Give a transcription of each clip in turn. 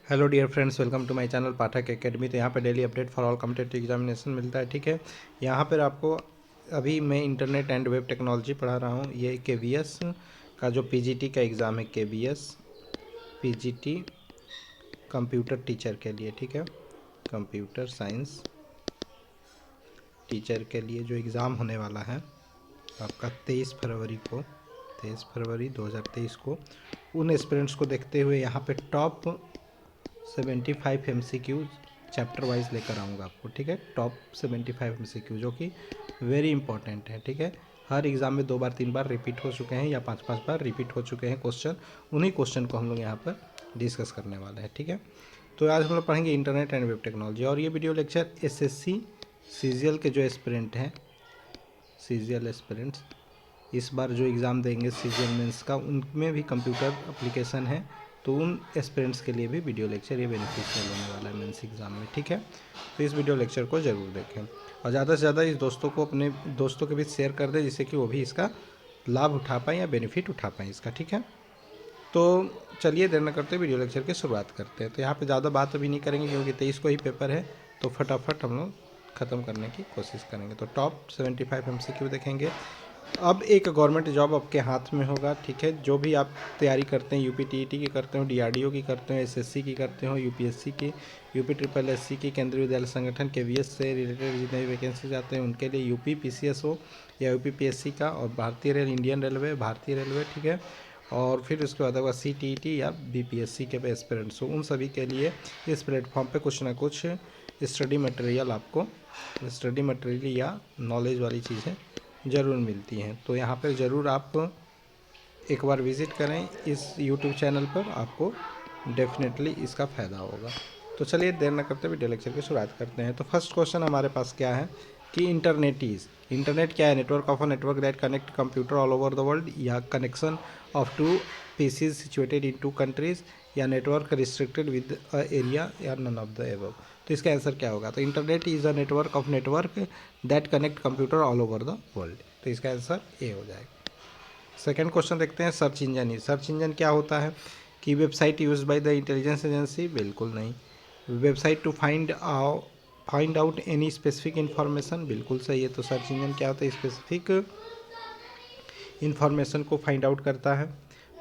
Hello dear friends, welcome to my channel Pathak academy. तो यहाँ पे daily update for all competitive examination मिलता है। ठीक है, यहाँ पर आपको अभी मैं इंटरनेट एंड वेब टेक्नोलॉजी पढ़ा रहा हूँ। ये KVS का जो PGT का एग्ज़ाम है, KVS PGT कंप्यूटर टीचर के लिए। ठीक है, कंप्यूटर साइंस टीचर के लिए जो एग्ज़ाम होने वाला है आपका 23 फरवरी 2023 को, उन एस्पिरेंट्स को देखते हुए यहाँ पे टॉप 75 MCQ चैप्टर वाइज लेकर आऊँगा आपको। ठीक है, टॉप 75 MCQ जो कि वेरी इंपॉर्टेंट है। ठीक है, हर एग्ज़ाम में 2 बार 3 बार रिपीट हो चुके हैं या 5 बार रिपीट हो चुके हैं क्वेश्चन। उन्हीं क्वेश्चन को हम लोग यहाँ पर डिस्कस करने वाले हैं। ठीक है, तो आज हम लोग पढ़ेंगे इंटरनेट एंड वेब टेक्नोलॉजी। और ये वीडियो लेक्चर SSC CGL के जो एस्पिरेंट हैं, CGL एस्पिरेंट्स इस बार जो एग्ज़ाम देंगे CGL मेंस का, उनमें भी कंप्यूटर एप्लीकेशन है, तो उन एस्पिरेंट्स के लिए भी वीडियो लेक्चर ये बेनिफिशियल होने वाला है मेंस एग्ज़ाम में। ठीक है, तो इस वीडियो लेक्चर को ज़रूर देखें और ज़्यादा से ज़्यादा इस दोस्तों को अपने दोस्तों के बीच शेयर कर दें, जिससे कि वो भी इसका लाभ उठा पाएँ या बेनिफिट उठा पाएँ इसका। ठीक है, तो चलिए देर न करते वीडियो लेक्चर की शुरुआत करते हैं। तो यहाँ पे ज़्यादा बात अभी नहीं करेंगे क्योंकि 23 को ही पेपर है, तो फटाफट हम लोग ख़त्म करने की कोशिश करेंगे। तो टॉप 75 MCQ देखेंगे। अब एक गवर्नमेंट जॉब आपके हाथ में होगा। ठीक है, जो भी आप तैयारी करते हैं, UPTET की करते हो, DRDO की करते हो, SSC की करते हो, UPSC की, UPSSC की, केंद्रीय विद्यालय संगठन KVS से रिलेटेड जितने भी वैकेंसीज आते हैं उनके लिए, UP PCS हो या UPPSC का, और भारतीय रेल, इंडियन रेलवे, भारतीय रेलवे। ठीक है, और फिर उसके बाद अगर CTET या BPSC के एस्पिरेंट्स हो, उन सभी के लिए इस प्लेटफॉर्म पे कुछ ना कुछ स्टडी मटेरियल आपको, स्टडी मटेरियल या नॉलेज वाली चीज़ें ज़रूर मिलती हैं। तो यहाँ पर ज़रूर आप एक बार विज़िट करें इस YouTube चैनल पर, आपको डेफिनेटली इसका फ़ायदा होगा। तो चलिए देर न करते वीडियो लेक्चर की शुरुआत करते हैं। तो फर्स्ट क्वेश्चन हमारे पास क्या है कि इंटरनेट क्या है? Network of a network that connect computer all over the world, या connection of 2 PCs situated in 2 countries, या network restricted with a area, या नन ऑफ द एबव। तो इसका आंसर क्या होगा? तो internet is a network of network that connect computer all over the world. तो इसका आंसर ए हो जाएगा। सेकेंड क्वेश्चन देखते हैं, सर्च इंजन। सर्च इंजन क्या होता है कि website use by the intelligence agency? बिल्कुल नहीं। Website to find out any specific information? बिल्कुल सही है। तो सर्च इंजन क्या होता है? स्पेसिफिक इन्फॉर्मेशन को फाइंड आउट करता है।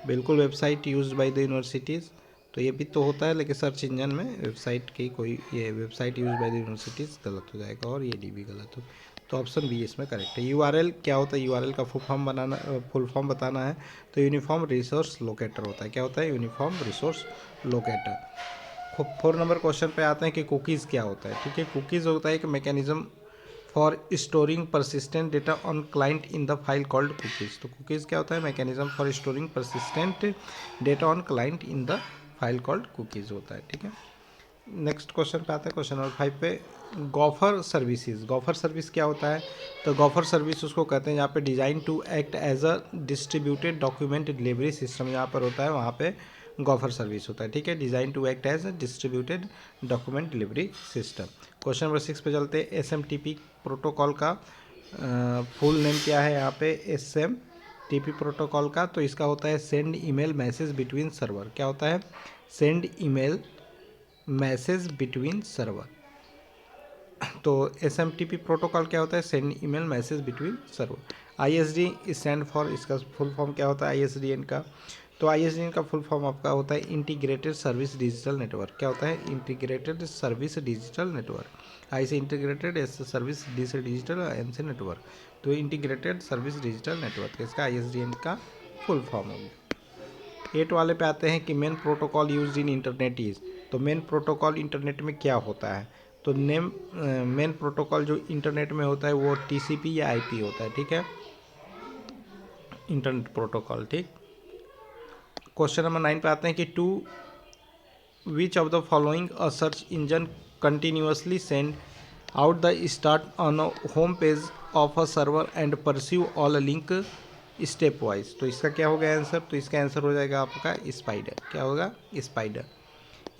बिल्कुल। Website use by the universities, तो ये भी तो होता है, लेकिन सर्च इंजन में वेबसाइट की कोई, ये website use by the universities गलत हो जाएगा, और ये डी भी गलत हो। तो ऑप्शन बी इसमें करेक्ट है। URL क्या होता है? URL का फुल फॉर्म बताना है, तो यूनिफॉर्म रिसोर्स लोकेटर होता है। क्या होता है? Uniform resource locator. 4 number question पे आते हैं कि कुकीज़ क्या होता है। ठीक है, कुकीज़ होता है एक mechanism for storing persistent data on client in the file called cookies. तो कुकीज़ क्या होता है? Mechanism for storing persistent data on client in the file called cookies होता है। ठीक है, नेक्स्ट क्वेश्चन पे आता है, क्वेश्चन नंबर 5 पे, गॉफर सर्विसेज। गॉफर सर्विस क्या होता है? तो गॉफर सर्विस उसको कहते हैं जहाँ पे design to act as a distributed document delivery system जहाँ पर होता है, वहाँ पे गॉफर सर्विस होता है। ठीक है, design to act as a distributed document delivery system. Question number 6 पे चलते हैं। SMTP प्रोटोकॉल का फुल नेम क्या है यहाँ पे? SMTP प्रोटोकॉल का, तो इसका होता है send email message between server. क्या होता है? Send email message between server. तो SMTP प्रोटोकॉल क्या होता है? Send email message between server. ISD stand for, इसका फुल फॉर्म क्या होता है ISDN का? तो ISDN का फुल फॉर्म आपका होता है इंटीग्रेटेड सर्विस डिजिटल नेटवर्क। क्या होता है? Integrated service digital network. I से इंटीग्रेटेड, एस से सर्विस, डी से डिजिटल, एन से नेटवर्क। तो इंटीग्रेटेड सर्विस डिजिटल नेटवर्क, इसका ISDN का फुल फॉर्म होगा। 8 वाले पे आते हैं कि main protocol use in internet is. तो मेन प्रोटोकॉल इंटरनेट में क्या होता है? तो मेन प्रोटोकॉल जो इंटरनेट में होता है वो TCP या IP होता है। ठीक है, इंटरनेट प्रोटोकॉल। ठीक, क्वेश्चन नंबर 9 पे आते हैं कि to which of the following a search engine continuously send out the start on a home page of a server and pursue all link step wise. तो इसका क्या होगा आंसर? तो इसका आंसर हो जाएगा आपका स्पाइडर। क्या होगा? स्पाइडर।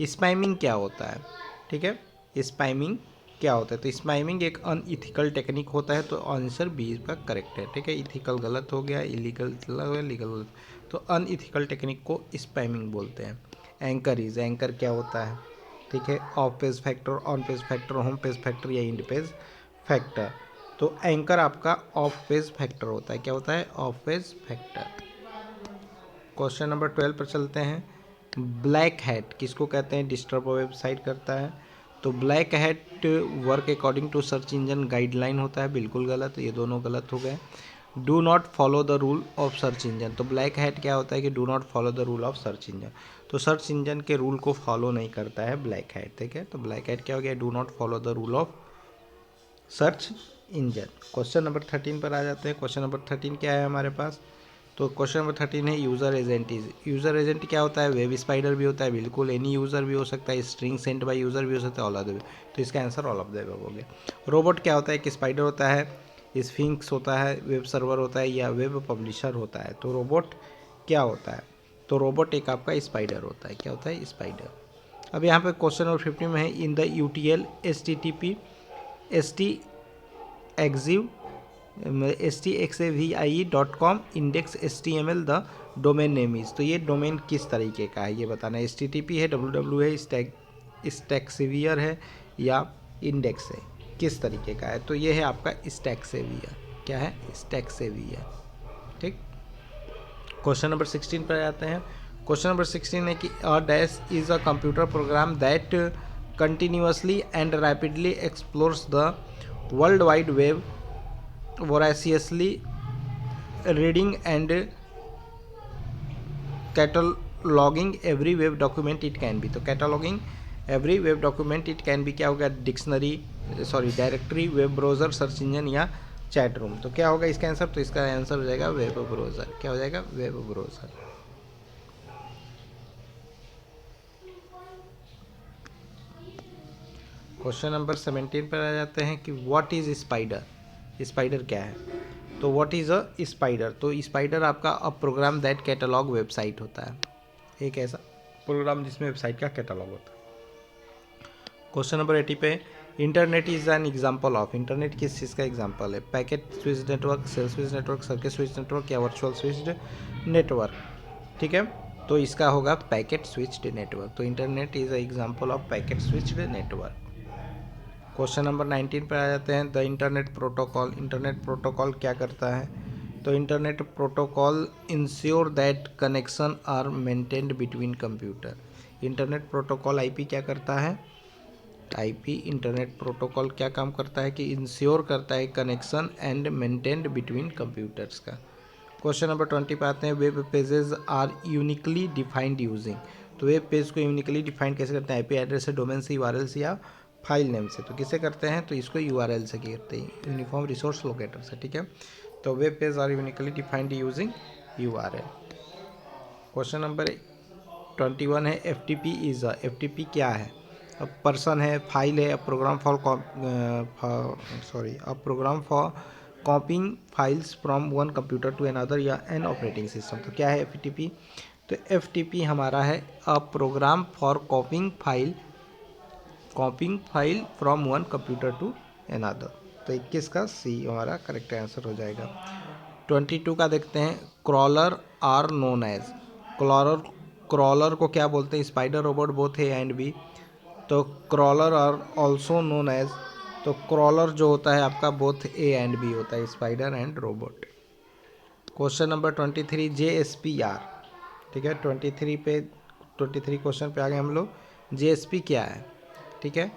स्पैमिंग क्या होता है? ठीक है, स्पैमिंग क्या होता है? तो स्पैमिंग एक अनइथिकल टेक्निक होता है, तो आंसर बी इसका करेक्ट है। ठीक है, इथिकल गलत हो गया, इलीगल गलत हो गया, लीगल गलत। तो अनइथिकल टेक्निक को स्पैमिंग बोलते हैं। एंकर क्या होता है, ठीक है, of page factor, on page factor, home page factor या इंड पेज फैक्टर। तो एंकर आपका ऑफ पेज फैक्टर होता है, क्या होता है, of page factor. Question number 12 पर चलते हैं। ब्लैक हैट किसको कहते हैं, डिस्टर्ब वेबसाइट करता है। तो black hat work according to search engine guideline होता है, बिल्कुल गलत, ये दोनों गलत हो गए। Do not follow the rule of search engine, तो ब्लैक हैट क्या होता है कि do not follow the rule of search engine, तो सर्च इंजन के रूल को फॉलो नहीं करता है ब्लैक हैट, ठीक है। तो ब्लैक हैट क्या हो गया, do not follow the rule of search engine. Question number 13 पर आ जाते हैं। क्वेश्चन नंबर 13 क्या है हमारे पास, तो क्वेश्चन नंबर 13 है यूज़र एजेंट। यूज़र एजेंट क्या होता है, वेब स्पाइडर भी होता है, बिल्कुल, एनी यूज़र भी हो सकता है, स्ट्रिंग सेंड बाय यूज़र भी हो सकता है, ऑल ऑफ द, तो इसका आंसर ऑल ऑफ द हो गया। रोबोट क्या होता है, एक स्पाइडर होता है, स्फिंक्स होता है, वेब सर्वर होता है या वेब पब्लिशर होता है। तो रोबोट क्या होता है, तो रोबोट एक आपका स्पाइडर होता है, क्या होता है, स्पाइडर। अब यहाँ पे क्वेश्चन नंबर 15 में है, in the UTL HTTP STXIV stxavi.com index HTML the domain name is, तो ये डोमेन किस तरीके का है ये बताना है। HTTP है, www है, स्टैक्सेवियर है या इंडेक्स है, किस तरीके का है, तो ये है आपका स्टैक्सेवियर, क्या है, स्टैक्सेवियर, ठीक। क्वेश्चन नंबर 16 पर आते हैं। क्वेश्चन नंबर 16 है कि a dash is a computer program that continuously and rapidly explores the world wide web voraciously reading and cataloging every web document it can be, तो cataloging every web document it can be क्या होगा, dictionary, sorry, directory, web browser, search engine या chat room, तो क्या होगा इसका answer, तो इसका आंसर हो जाएगा वेब ब्राउज़र, क्या हो जाएगा, वेब ब्राउज़र। क्वेश्चन नंबर 17 पर आ जाते हैं कि व्हाट इज़ स्पाइडर, स्पाइडर क्या है, तो व्हाट इज़ अ स्पाइडर, तो स्पाइडर आपका अ प्रोग्राम दैट कैटलॉग वेबसाइट होता है, एक ऐसा प्रोग्राम जिसमें वेबसाइट का कैटलॉग होता है। क्वेश्चन नंबर 80 पे, internet is an example of, internet किस चीज़ का एग्जांपल है, packet switched network, cell switched network, circuit switched network या वर्चुअल स्विच्ड नेटवर्क, ठीक है, तो इसका होगा पैकेट स्विच्ड नेटवर्क, तो internet is a example of packet switched network. Question number 19 पर आ जाते हैं। The internet protocol, internet protocol क्या करता है, तो internet protocol ensure that connection are maintained between computer, internet protocol IP क्या करता है, आईपी इंटरनेट प्रोटोकॉल क्या काम करता है कि इंश्योर करता है connection and maintained between computers का। क्वेश्चन नंबर 20 पे आते हैं। Web pages are uniquely defined using, तो वेब पेज को यूनिकली डिफाइंड कैसे करते हैं, आईपी एड्रेस से, डोमेन से, यूआरएल से या फाइल नेम से, तो किसे करते हैं, तो इसको यूआरएल से करते हैं, यूनिफॉर्म रिसोर्स लोकेटर से, ठीक है। तो web page are uniquely defined using URL. Question number 21 है, एफटीपी इज अ, एफटीपी क्या है, अब पर्सन है, फाइल है, program for program for copying files from one computer to another या एन ऑपरेटिंग सिस्टम, तो क्या है एफटीपी, तो एफटीपी हमारा है a program for copying file from one computer to another, तो 21 का सी हमारा करेक्ट आंसर हो जाएगा। 22 का देखते हैं। Crawler are known as, crawler को क्या बोलते हैं, spider robot both A and B, तो crawler are also known as, तो क्रॉलर जो होता है आपका बोथ ए एंड बी होता है, spider and robot. Question number 23 JSPR, ठीक है, 23 क्वेश्चन पे आ गए हम लोग। JSP क्या है, ठीक है,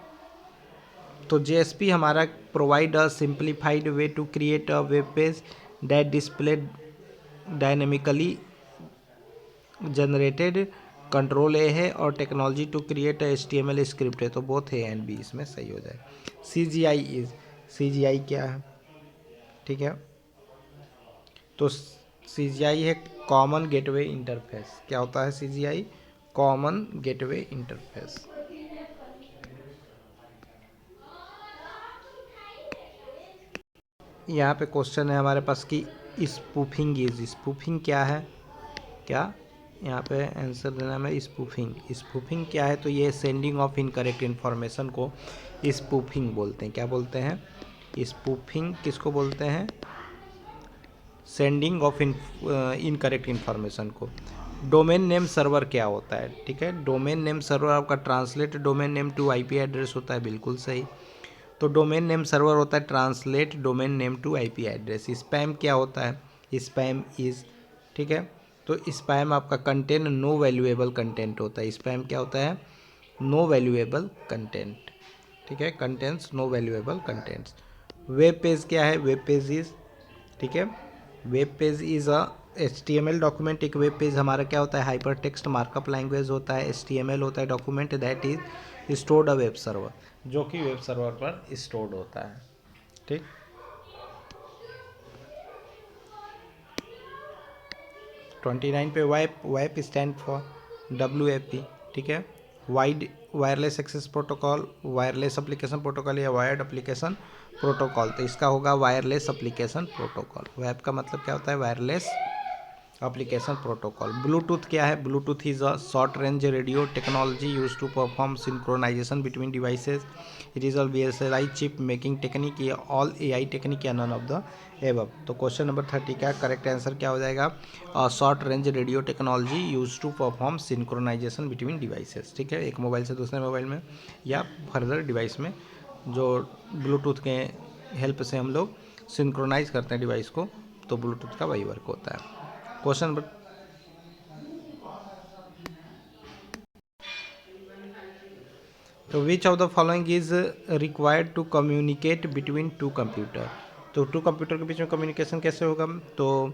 तो JSP हमारा provide a simplified way to create a web page that display dynamically generated, control a है, और technology to create HTML script है, तो बोथ ए एंड बी इसमें सही हो जाए। CGI क्या है, ठीक है, तो CGI है कॉमन गेटवे इंटरफेस, क्या होता है CGI, कॉमन गेटवे इंटरफेस। यहाँ पे क्वेश्चन है हमारे पास कि स्पूफिंग क्या है, क्या यहाँ पे आंसर देना है। स्पूफिंग क्या है, तो ये सेंडिंग ऑफ इनकरेक्ट इन्फॉर्मेशन को स्पूफिंग बोलते हैं, क्या बोलते हैं, स्पूफिंग किसको बोलते हैं, सेंडिंग ऑफ इनकरेक्ट इन्फॉर्मेशन को। डोमेन नेम सर्वर क्या होता है, ठीक है। डोमेन नेम सर्वर आपका translate domain name to IP address होता है, बिल्कुल सही। तो डोमेन नेम सर्वर होता है translate domain name to IP address. Spam क्या होता है, स्पैम इज, ठीक है। तो स्पैम आपका कंटेंट नो वैल्यूएबल कंटेंट होता है। स्पैम क्या होता है, नो वैल्यूएबल कंटेंट, ठीक है, contents know valuable contents. Web page क्या है, वेब पेज इज, ठीक है, web page is a HTML document. एक वेब पेज हमारा क्या होता है, हाइपर टेक्स्ट मार्कअप लैंग्वेज होता है, HTML होता है document that is stored a web server, जो कि वेब सर्वर पर स्टोर्ड होता है, ठीक। 29 पे वाइप स्टैंड फॉर WAP, ठीक है, wide wireless access protocol, wireless application protocol या वायर्ड एप्लीकेशन प्रोटोकॉल। तो इसका होगा वायरलेस एप्लीकेशन प्रोटोकॉल। वेब का मतलब क्या होता है, वायरलेस एप्लीकेशन प्रोटोकॉल। ब्लूटूथ क्या है, Bluetooth is a short range radio technology use to perform synchronization between devices. It is a VSLI chip making technique, या ऑल AI टेक्निक, या none of the above. तो question number 30 का correct answer क्या हो जाएगा, short range radio technology use to perform synchronization between devices, ठीक है, एक मोबाइल से दूसरे मोबाइल में या फर्दर डिवाइस में जो ब्लूटूथ के हेल्प से हम लोग सिंक्रोनाइज करते हैं डिवाइस को, तो ब्लूटूथ का वही वर्क होता है। क्वेश्चन नंबर, तो which of the following is required to communicate between two computer. तो टू कंप्यूटर के बीच में कम्युनिकेशन कैसे होगा, तो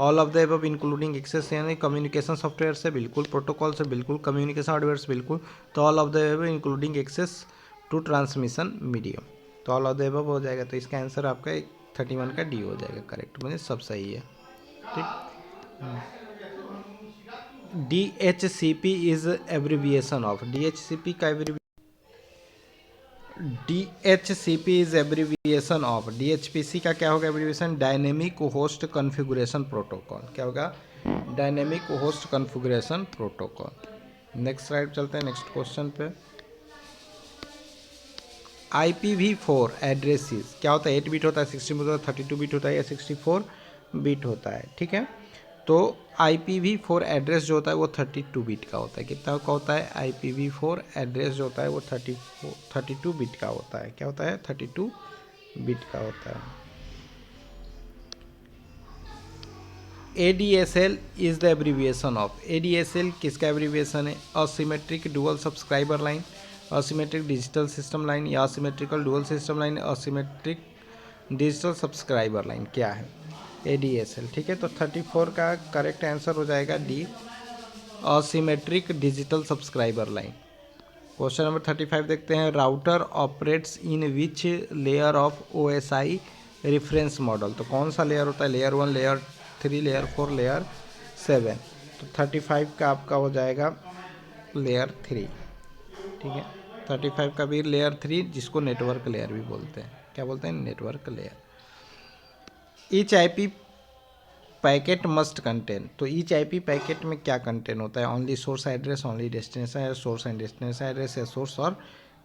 all of the above including access, यानी कम्युनिकेशन सॉफ्टवेयर से बिल्कुल, प्रोटोकॉल से बिल्कुल, कम्युनिकेशन हार्डवेयर से बिल्कुल। तो all of the above including access to transmission medium. तो ऑल ऑफ द एबव हो जाएगा। तो इसका आंसर आपका 31 का डी हो जाएगा करेक्ट, मुझे सब सही है, ठीक। DHCP is abbreviation of, DHCP का DHCP is abbreviation of, DHPC का क्या होगा abbreviation, dynamic host configuration protocol. क्या होगा, dynamic host configuration protocol. Next slide चलते हैं, नेक्स्ट क्वेश्चन पे। IPv4 एड्रेसेस क्या होता है, 8 बिट होता है, 16 बिट होता है, 32 बिट होता है, या 64 बिट होता है, ठीक है। तो IPv4 एड्रेस जो होता है वो 32 बिट का होता है। कितना का होता है, IPv4 एड्रेस जो होता है वो 32 बिट का होता है। क्या होता है, 32 बिट का होता है। ADSL is the abbreviation of, ADSL किसका एब्रीविएशन है, asymmetric dual subscriber line, asymmetric digital system line, या asymmetrical dual system line, asymmetric digital subscriber line, क्या है ADSL, ठीक है। तो 34 का करेक्ट आंसर हो जाएगा D, asymmetric digital subscriber line. Question number 35 देखते हैं, router operates in which layer of OSI reference model. तो कौन सा लेयर होता है, लेयर 1, लेयर 3, लेयर 4, लेयर 7। तो 35 का आपका हो जाएगा लेयर 3, ठीक है। 35 का भी लेयर 3, जिसको नेटवर्क लेयर भी बोलते हैं। क्या बोलते हैं, network layer. Each IP packet must contain, तो ईच IP पैकेट में क्या कंटेन होता है, only source address, only destination है, सोर्स एंड डेस्टिनेशन एड्रेस, या सोर्स और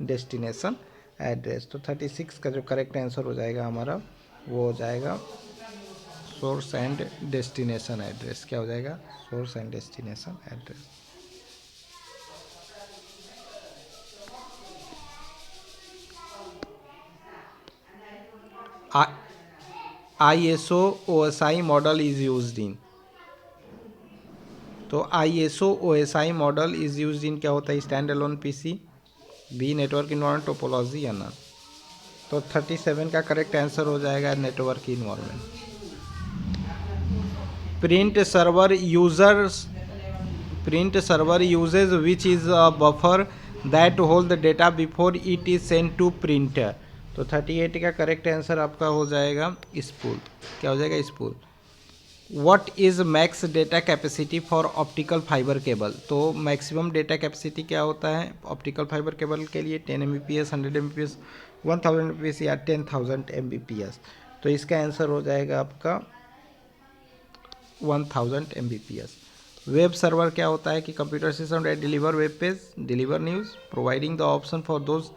डेस्टिनेशन एड्रेस। तो 36 का जो करेक्ट आंसर हो जाएगा हमारा, वो हो जाएगा सोर्स एंड डेस्टिनेशन एड्रेस। क्या हो जाएगा, source and destination address. ISO OSI model is used in, तो ISO OSI model is used in क्या होता है, stand alone PC, b network environment topology, या नन। तो 37 का करेक्ट आंसर हो जाएगा network environment. Print server uses which is a buffer that hold the data before it is send to printer. तो 38 का करेक्ट आंसर आपका हो जाएगा स्पूल। क्या हो जाएगा, spool. What is max data capacity for optical fibre cable, तो maximum data capacity क्या होता है ऑप्टिकल फाइबर केबल के लिए, 10 Mbps, 100 Mbps, 1000 Mbps, या 10,000 Mbps। तो इसका आंसर हो जाएगा आपका 1000 Mbps। वेब सर्वर क्या होता है कि computer system that deliver web page, deliver news, providing the option for those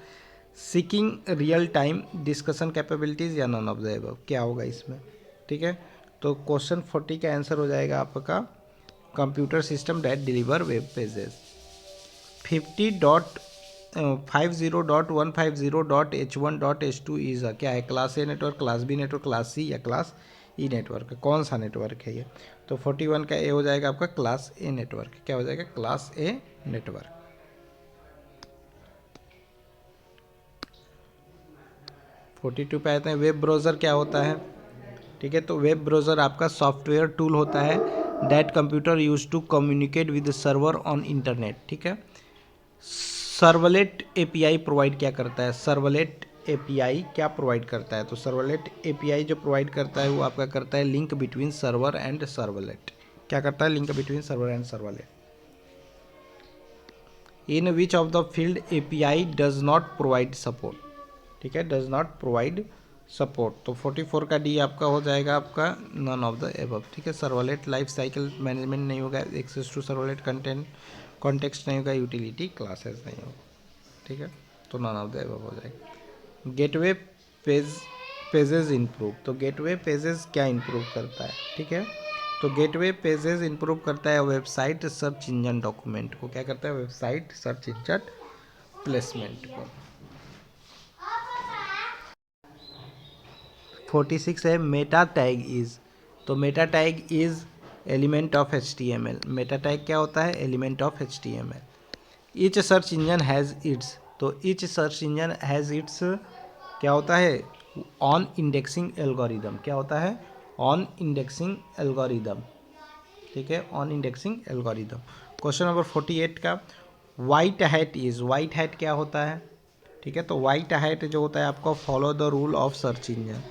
seeking real time discussion capabilities, या नन ऑफ द अबव। क्या होगा इसमें, ठीक है। तो क्वेश्चन 40 का आंसर हो जाएगा आपका computer system that deliver web pages. 50.150.H1.H2 is क्या है, class A network, class B network, class C या क्लास ई नेटवर्क, कौन सा नेटवर्क है ये? तो 41 का ए हो जाएगा आपका क्लास ए नेटवर्क। क्या हो जाएगा? Class A network. 42 पे आते हैं, वेब ब्राउज़र क्या होता है? ठीक है, तो वेब ब्राउज़र आपका सॉफ्टवेयर टूल होता है that computer use to communicate with server on internet. ठीक है, सर्वलेट एपीआई प्रोवाइड क्या करता है? सर्वलेट एपीआई क्या प्रोवाइड करता है? तो सर्वलेट एपीआई जो प्रोवाइड करता है वो आपका करता है link between server and servlet. क्या करता है? Link between server and servlet. In which of the field API does not provide support? ठीक है, डज नॉट प्रोवाइड सपोर्ट। तो 44 का डी आपका हो जाएगा आपका नन ऑफ द एबव। ठीक है, सर्वलेट लाइफ साइकिल मैनेजमेंट नहीं होगा, access to servlet content context नहीं होगा, यूटिलिटी क्लासेस नहीं होगा। ठीक है, तो नन ऑफ द एबव हो जाएगा। Gateway pages improve. तो गेटवे पेजेस क्या इंप्रूव करता है? ठीक है, तो गेटवे पेजेस इंप्रूव करता है वेबसाइट सर्च इंजन डॉक्यूमेंट को। क्या करता है? वेबसाइट सर्च इंजन प्लेसमेंट को। 46 है, मेटा टैग इज। तो meta tag is element of HTML। Meta tag क्या होता है? Element of HTML। Each search engine has its. तो each search engine has its क्या होता है? On indexing algorithm. क्या होता है? On indexing algorithm. ठीक है, on indexing algorithm. Question number 48 का, white hat is. White hat क्या होता है? ठीक है, तो वाइट हैट जो होता है आपको follow the rule of search engine.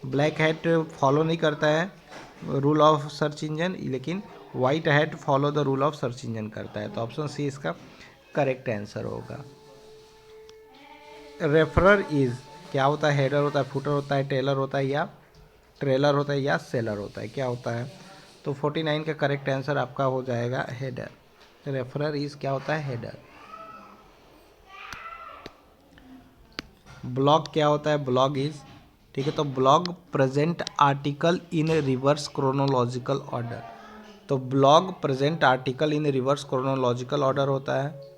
Black hat follow नहीं करता है रूल ऑफ सर्च इंजन, लेकिन white hat follow the rule of search engine करता है। तो ऑप्शन सी इसका करेक्ट आंसर होगा। रेफरर इज क्या होता है? हेडर होता है, फुटर होता है, टेलर होता है या ट्रेलर होता है या सेलर होता है? क्या होता है? तो 49 का करेक्ट आंसर आपका हो जाएगा हेडर। रेफरर इज क्या होता है? हेडर। ब्लॉग क्या होता है? ब्लॉग इज, ठीक है, तो blog present article in reverse chronological order. तो blog present article in reverse chronological order होता है।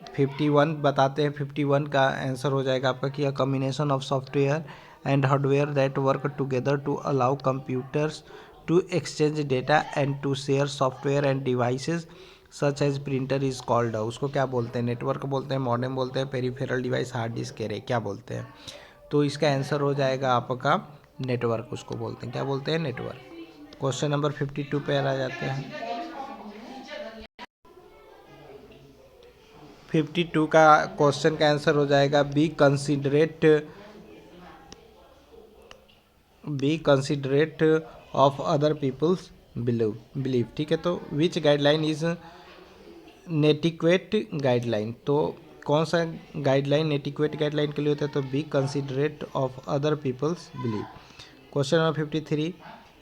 फिफ्टी वन बताते हैं, 51 का आंसर हो जाएगा आपका कि a combination of software and hardware that work together to allow computers to exchange data and to share software and devices such as printer is called. उसको क्या बोलते हैं? नेटवर्क बोलते हैं, मॉडेम बोलते हैं, peripheral device, hard disk, array, क्या बोलते हैं? तो इसका आंसर हो जाएगा आपका नेटवर्क, उसको बोलते हैं। क्या बोलते हैं? नेटवर्क। क्वेश्चन नंबर 52 पे आ जाते हैं। 52 का क्वेश्चन का आंसर हो जाएगा be considerate of other peoples believe. ठीक है, तो which guideline is netiquette guideline. तो कौन सा गाइडलाइन नेटिक्वेट गाइडलाइन के लिए होता है? तो be considerate of other peoples believe. Question number 53,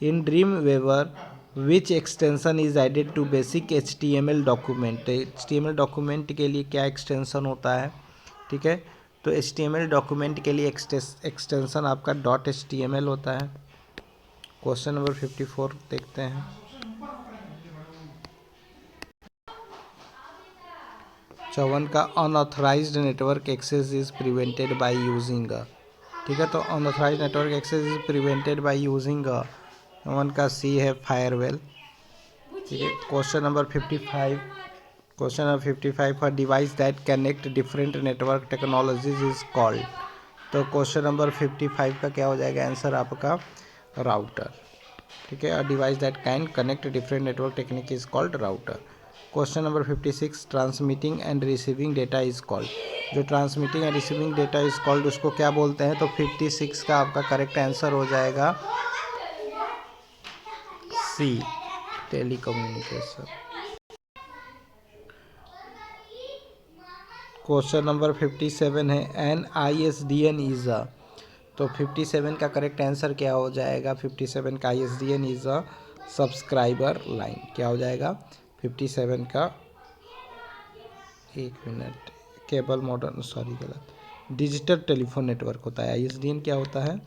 in Dreamweaver which extension is added to basic HTML document. HTML document के लिए क्या एक्सटेंशन होता है? ठीक है, तो HTML डॉक्यूमेंट के लिए एक्सटेंशन आपका .html होता है। क्वेश्चन नंबर 54 देखते हैं। 54 का unauthorized network access is prevented by using. ठीक है, तो unauthorized network access is prevented by using. 1 का सी है फायरवेल। ठीक है, question number 55, question number 55 for device that connect different network technologies is called. तो क्वेश्चन नंबर 55 का क्या हो जाएगा आंसर आपका? राउटर। ठीक है, a device that can connect different network technique is called router. Question number 56, transmitting and receiving data is called. जो transmitting and receiving data is called उसको क्या बोलते हैं? तो 56 का आपका करेक्ट आंसर हो जाएगा सी, टेलीकम्युनिकेशन। क्वेश्चन नंबर 57 है, एन ISDN इज अ। तो 57 का करेक्ट आंसर क्या हो जाएगा? 57 का ISDN is a subscriber line. क्या हो जाएगा 57 का? एक मिनट, केबल मॉडर्न, सॉरी गलत, डिजिटल टेलीफोन नेटवर्क होता है। ISDN क्या होता है?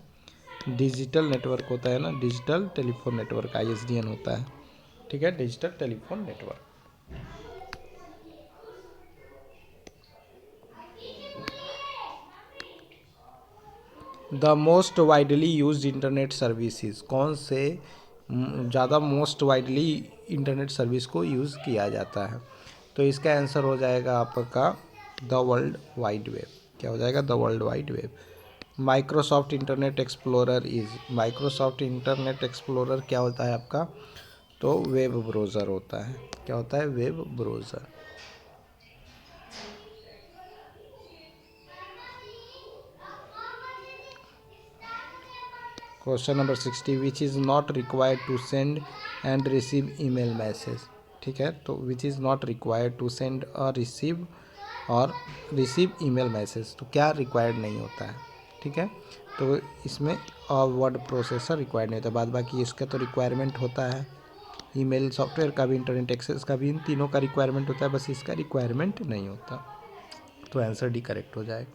डिजिटल नेटवर्क होता है ना, डिजिटल टेलीफोन नेटवर्क, ISDN होता है, ठीक है, digital telephone network. The most widely used internet services, कौन से ज़्यादा मोस्ट वाइडली इंटरनेट सर्विस को यूज़ किया जाता है? तो इसका आंसर हो जाएगा आपका द वर्ल्ड वाइड वेब। क्या हो जाएगा? The world wide web. Microsoft internet explorer is, Microsoft internet explorer क्या होता है आपका? तो वेब ब्राउज़र होता है। क्या होता है? Web browser. Question number 60, which is not required to send and receive email message. ठीक है, तो which is not required to send और रिसीव ईमेल मैसेज, तो क्या रिक्वायर्ड नहीं होता है? ठीक है, तो इसमें वर्ड प्रोसेसर रिक्वायर्ड नहीं होता, बाद बाकी इसका तो रिक्वायरमेंट होता है। ईमेल सॉफ्टवेयर का भी, इंटरनेट एक्सेस का भी, इन तीनों का रिक्वायरमेंट होता है, बस इसका रिक्वायरमेंट नहीं होता। तो आंसर डी करेक्ट हो जाए।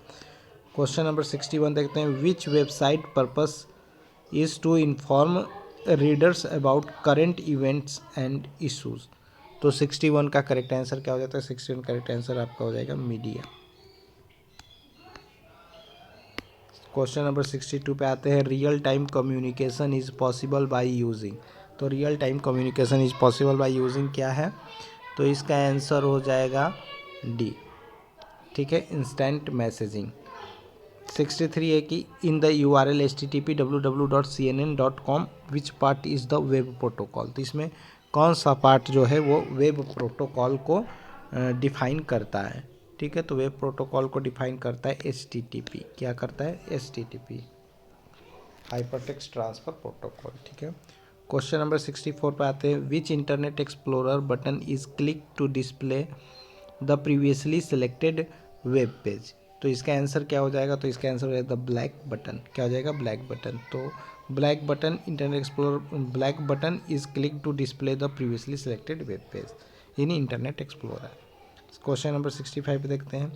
क्वेश्चन नंबर 61 देखते हैं, which website purpose is to inform readers about current events and issues. तो 61 का करेक्ट आंसर क्या हो जाता है? 61 करेक्ट आंसर आपका हो जाएगा मीडिया। क्वेश्चन नंबर 62 पे आते हैं, real time communication is possible by using. तो real time communication is possible by using क्या है? तो इसका आंसर हो जाएगा डी, ठीक है, इंस्टेंट मैसेजिंग। 63 है कि in the URL http://www.cnn.com which part is the web protocol. तो इसमें कौन सा पार्ट जो है वो वेब प्रोटोकॉल को डिफाइन करता है? ठीक है, तो वेब प्रोटोकॉल को डिफाइन करता है HTTP। क्या करता है? HTTP, hypertext transfer protocol. ठीक है, क्वेश्चन नंबर 64 पे आते हैं, which internet explorer button is click to display the previously selected web page. तो इसका आंसर क्या हो जाएगा? तो इसका आंसर हो जाएगा द ब्लैक बटन। क्या हो जाएगा? Black button. तो black button internet explorer, black button is click to display the previously selected web page in internet explorer. Question number 65 पे देखते हैं,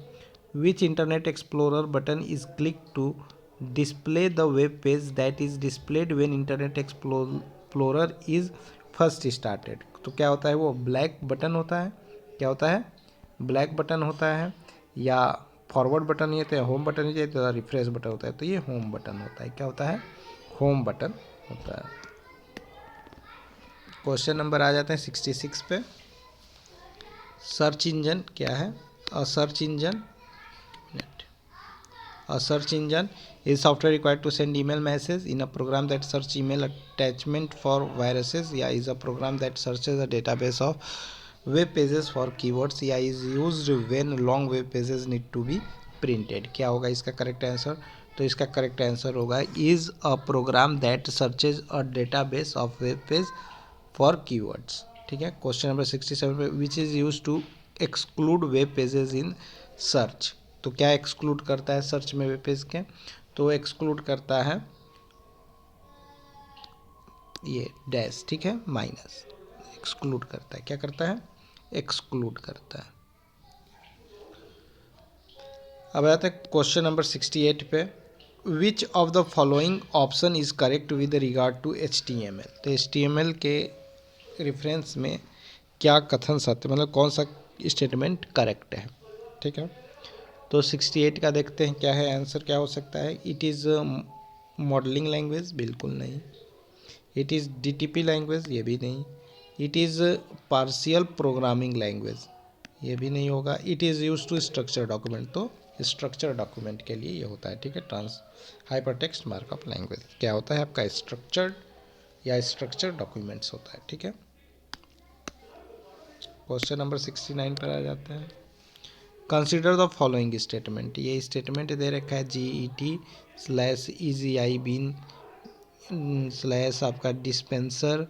which internet explorer button is click to display the web page that is displayed when internet explorer is first started. तो क्या होता है? वो black button होता है। क्या होता है? ब्लैक बटन होता है, या फॉरवर्ड बटन नहीं होता है, होम बटन नहीं होता है, रिफ्रेश बटन होता है। तो ये होम बटन होता है। क्या होता है? होम बटन होता है। क्वेश्चन नंबर आ जाते हैं 66 पे, सर्च इंजन क्या है? अ search engine, a search engine is software required to send email message in a program that search email attachment for viruses, या is a program that searches a database of web pages for keywords, या is used when long web pages need to be printed। क्या होगा इसका correct answer? तो इसका correct answer होगा is a program that searches a database of web page for keywords. ठीक है, question number 67 पे, which is use to exclude web pages in search. तो क्या एक्सक्लूड करता है सर्च में वेब पेज के? तो एक्सक्लूड करता है ये डैश, ठीक है, माइनस, एक्सक्लूड करता है। क्या करता है? एक्सक्लूड करता है। अब आते हैं क्वेश्चन नंबर 68 पे, which of the following option is correct with regard to HTML। तो HTML के रेफरेंस में क्या कथन सत्य, मतलब कौन सा स्टेटमेंट करेक्ट है? ठीक है, तो 68 का देखते हैं क्या है आंसर, क्या हो सकता है? इट इज़ मॉडलिंग लैंग्वेज, बिल्कुल नहीं। इट इज़ DTP लैंग्वेज, ये भी नहीं। It is partial programming language, ये भी नहीं होगा। It is use to structure document, तो स्ट्रक्चर डॉक्यूमेंट के लिए ये होता है। ठीक है, हाइपरटेक्स्ट मार्कअप लैंग्वेज क्या होता है आपका? स्ट्रक्चर्ड या स्ट्रक्चर डॉक्यूमेंट्स होता है। ठीक है, क्वेश्चन नंबर 69 पर आ जाते हैं, कंसिडर द फॉलोइंग स्टेटमेंट। ये स्टेटमेंट दे रखा है GET/EGI बीन स्लैश आपका dispenser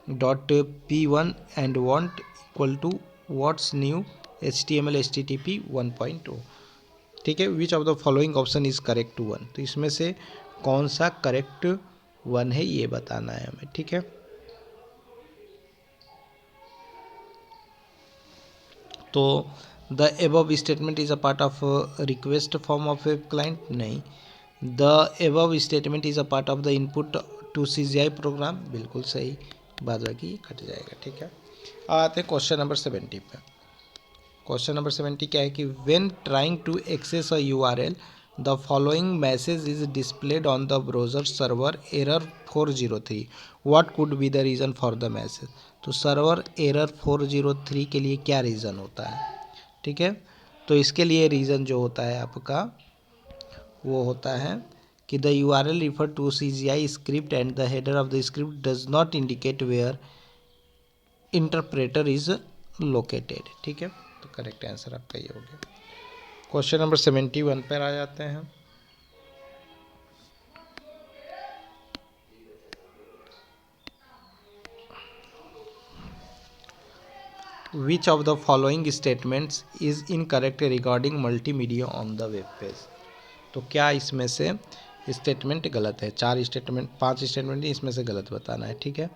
dot P1 and want equal to what's new HTML HTTP 1.0। ठीक है, which of the following option is correct one. तो इसमें से कौन सा करेक्ट वन है ये बताना है हमें। ठीक है, तो the above statement is a part of request form of web client, नहीं। The above statement is a part of the input to CGI program, बिल्कुल सही, बाद बाकी कट जाएगा, ठीक है। आते हैं क्वेश्चन नंबर 70 पे। क्वेश्चन नंबर 70 क्या है कि when trying to access a URL the following message is displayed on the browser server error 403, what could be the reason for the message. तो सर्वर एरर 403 के लिए क्या रीज़न होता है, ठीक है। तो इसके लिए रीज़न जो होता है आपका वो होता है कि the URL refer to CGI script and the header of the script does not indicate where interpreter is located, ठीक है। तो करेक्ट आंसर आपका ये हो गया। क्वेश्चन नंबर 71 पर आ जाते हैं। Which of the following statements is incorrect regarding multimedia on the web page. तो क्या इसमें से स्टेटमेंट गलत है? 4 स्टेटमेंट 5 स्टेटमेंट इसमें से गलत बताना है, ठीक है।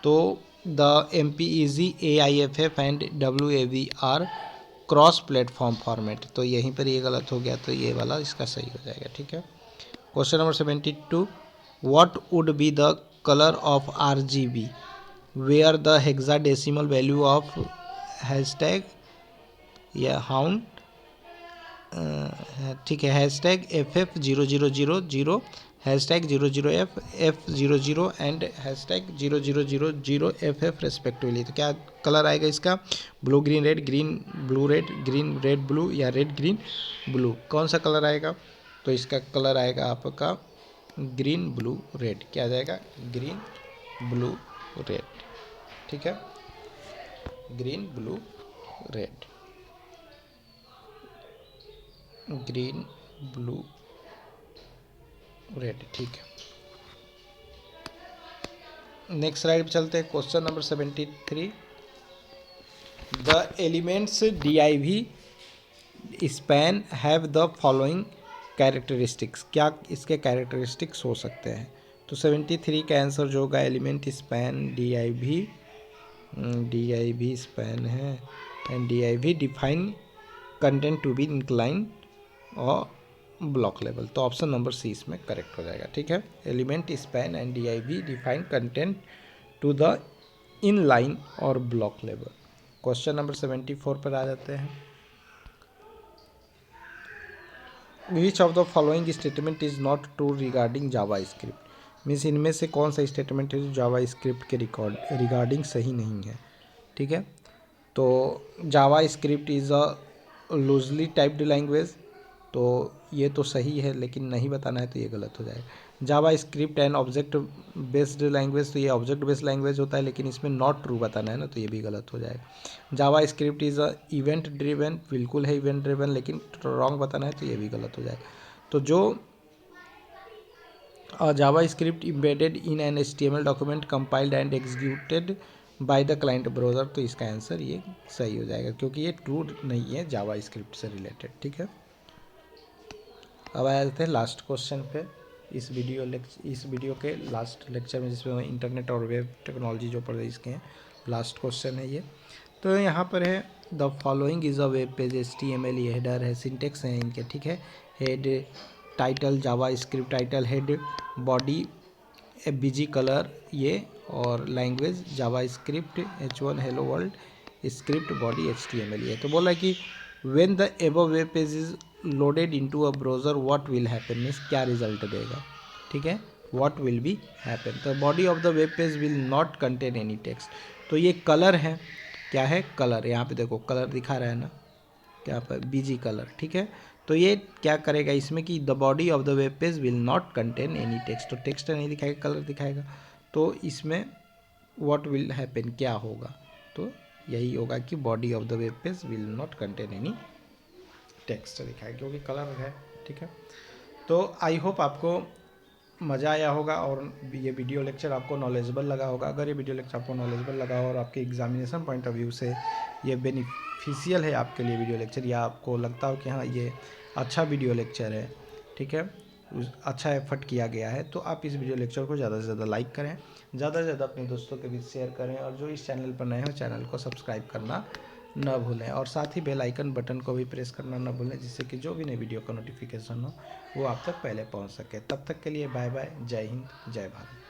तो the MPEG AIFF and WAV are cross platform format, तो यहीं पर ये गलत हो गया, तो ये वाला इसका सही हो जाएगा, ठीक है। Question number 72, what would be the colour of RGB where the hexadecimal value of hashtag या हाउंड, ठीक है, hashtag FF0000, hashtag 00F0 and hashtag 0000FF respectively. तो क्या कलर आएगा इसका? Blue green red, green blue red, green red blue या red green blue, कौन सा कलर आएगा? तो इसका कलर आएगा आपका ग्रीन ब्लू रेड। क्या आ जाएगा? ग्रीन ब्लू रेड, ठीक है, green blue red, green blue red, ठीक है। नेक्स्ट स्लाइड पे चलते हैं। Question number 73, the elements DIV span have the following characteristics. क्या इसके कैरेक्टरिस्टिक्स हो सकते हैं? तो 73 का आंसर जो होगा एलिमेंट स्पैन DIV स्पैन है and DIV define content to be incline और ब्लॉक लेवल। तो ऑप्शन नंबर सी इसमें करेक्ट हो जाएगा, ठीक है। Element span and DIV define content to the in line और ब्लॉक लेवल। क्वेश्चन नंबर 74 पर आ जाते हैं। Which of the following statement is not true regarding JavaScript. Means इनमें से कौन सा स्टेटमेंट है जो जावा स्क्रिप्ट के रिगार्डिंग सही नहीं है, ठीक है। तो JavaScript is a loosely typed language, तो ये तो सही है, लेकिन नहीं बताना है तो ये गलत हो जाएगा। JavaScript and object based language, तो ये ऑब्जेक्ट बेस्ड लैंग्वेज होता है, लेकिन इसमें नॉट ट्रू बताना है ना, तो ये भी गलत हो जाएगा। JavaScript is a event driven, बिल्कुल है इवेंट ड्रिवन, लेकिन रॉन्ग बताना है तो ये भी गलत हो जाएगा। तो जो JavaScript embedded in an HTML document compiled and executed by the client browser, तो इसका आंसर ये सही हो जाएगा, क्योंकि ये ट्रू नहीं है जावा स्क्रिप्ट से रिलेटेड, ठीक है। अब आ जाते हैं लास्ट क्वेश्चन पे इस वीडियो के लास्ट लेक्चर में, जिसमें इंटरनेट और वेब टेक्नोलॉजी जो पढ़ रहे इसके हैं, लास्ट क्वेश्चन है ये। तो यहाँ पर है the following is a web page HTML, ये हेडर है, सिंटेक्स है इनके, ठीक है। Head title JavaScript title, head body BG colour ये, और language JavaScript, H1 hello world, script body HTML ये। तो बोला है कि when the above web page is loaded into a browser what will happen, means क्या result देगा, ठीक है। What will be happen, the body of the web page will not contain any text. तो ये कलर है, क्या है? Colour. यहाँ पे देखो कलर दिखा रहा है ना, क्या पर BG कलर, ठीक है। तो ये क्या करेगा इसमें कि the body of the web page will not contain any text, तो टेक्स्ट नहीं दिखाएगा, कलर दिखाएगा। तो इसमें व्हाट विल हैपन क्या होगा? तो यही होगा कि body of the web page will not contain any text दिखाएगा, क्योंकि कलर है, ठीक है। तो आई होप आपको मज़ा आया होगा और ये वीडियो लेक्चर आपको नॉलेजेबल लगा होगा। अगर ये वीडियो लेक्चर आपको नॉलेजेबल लगा हो और आपके एग्जामिनेशन पॉइंट ऑफ व्यू से ये बेनिफिशियल है आपके लिए वीडियो लेक्चर, या आपको लगता हो कि हाँ ये अच्छा वीडियो लेक्चर है, ठीक है, अच्छा एफर्ट किया गया है, तो आप इस वीडियो लेक्चर को ज़्यादा से ज़्यादा लाइक करें, ज़्यादा से ज़्यादा अपने दोस्तों के बीच शेयर करें, और जो इस चैनल पर नए हो चैनल को सब्सक्राइब करना न भूलें और साथ ही बेल आइकन बटन को भी प्रेस करना न भूलें, जिससे कि जो भी नई वीडियो का नोटिफिकेशन हो वो आप तक पहले पहुंच सके। तब तक के लिए बाय बाय, जय हिंद, जय भारत।